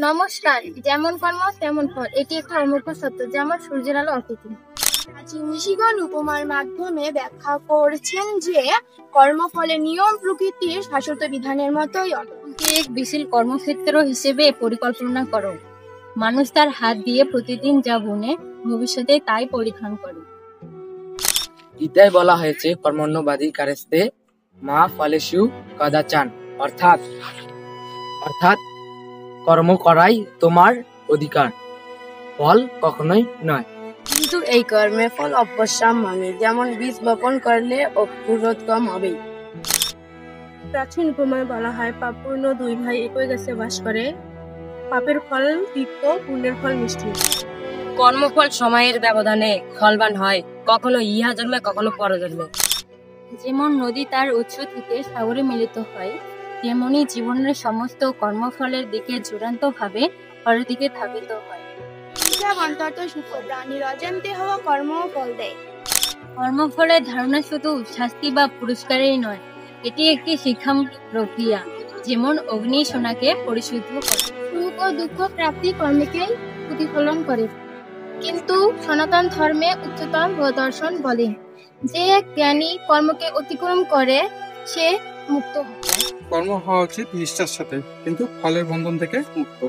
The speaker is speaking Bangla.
নমস্কার। যেমন কর্ম তেমন ফল, এটি একটা অমূল্য সত্য, যেমন সূর্যের আলো অতিথি। ঋষিগণ উপমার মাধ্যমে ব্যাখ্যা করছেন যে কর্মফলের নিয়ম প্রকৃতির শাশ্বত বিধানের মতোই এক বিশাল কর্মক্ষেত্র হিসেবে পরিকল্পনা করো। মানুষ তার হাত দিয়ে প্রতিদিন যা বুনে, ভবিষ্যতে তাই পরিধান করে। গীতায় বলা হয়েছে কর্মণ্যবাদী কারেস্তে মা ফলেষু কদাচান, অর্থাৎ অর্থাৎ কর্ম করাই তোমার অধিকার, ফল কখনোই নয়। কিন্তু এই কর্মের ফল অবশ্যম্ভাবী, যেমন বীজ বপন করলে অঙ্কুরোদ্গম হবেই। প্রাচীন উপমায় বলা হয় পাপপূর্ণ দুই ভাই একই গাছে বাস করে, পাপের ফল তিক্ত, পুণ্যের ফল মিষ্টি। কর্মফল সময়ের ব্যবধানে ফলবান হয়, কখনো ইহা জন্মে কখনো পরজন্মে। যেমন নদী তার উৎস থেকে সাগরে মিলিত হয়, তেমনি জীবনের সমস্ত কর্মফলের দিকে চূড়ান্ত ভাবে পরের দিকে ধাবিত হয়। প্রাণীর অজান্তে হওয়া কর্ম ফল দেয়। কর্মফলের ধারণা শুধু শাস্তি বা পুরস্কারেই নয়, এটি একটি শিক্ষামূলক প্রক্রিয়া, যেমন অগ্নি সোনাকে পরিশুদ্ধ করে। সুখ ও দুঃখ প্রাপ্তি কর্মকেই প্রতিফলন করে। কিন্তু সনাতন ধর্মে উচ্চতম দর্শন বলে যে জ্ঞানী কর্মকে অতিক্রম করে সে মুক্ত হয়। কর্ম হওয়া উচিত নিষ্ঠার সাথে, কিন্তু ফলের বন্ধন থেকে মুক্ত।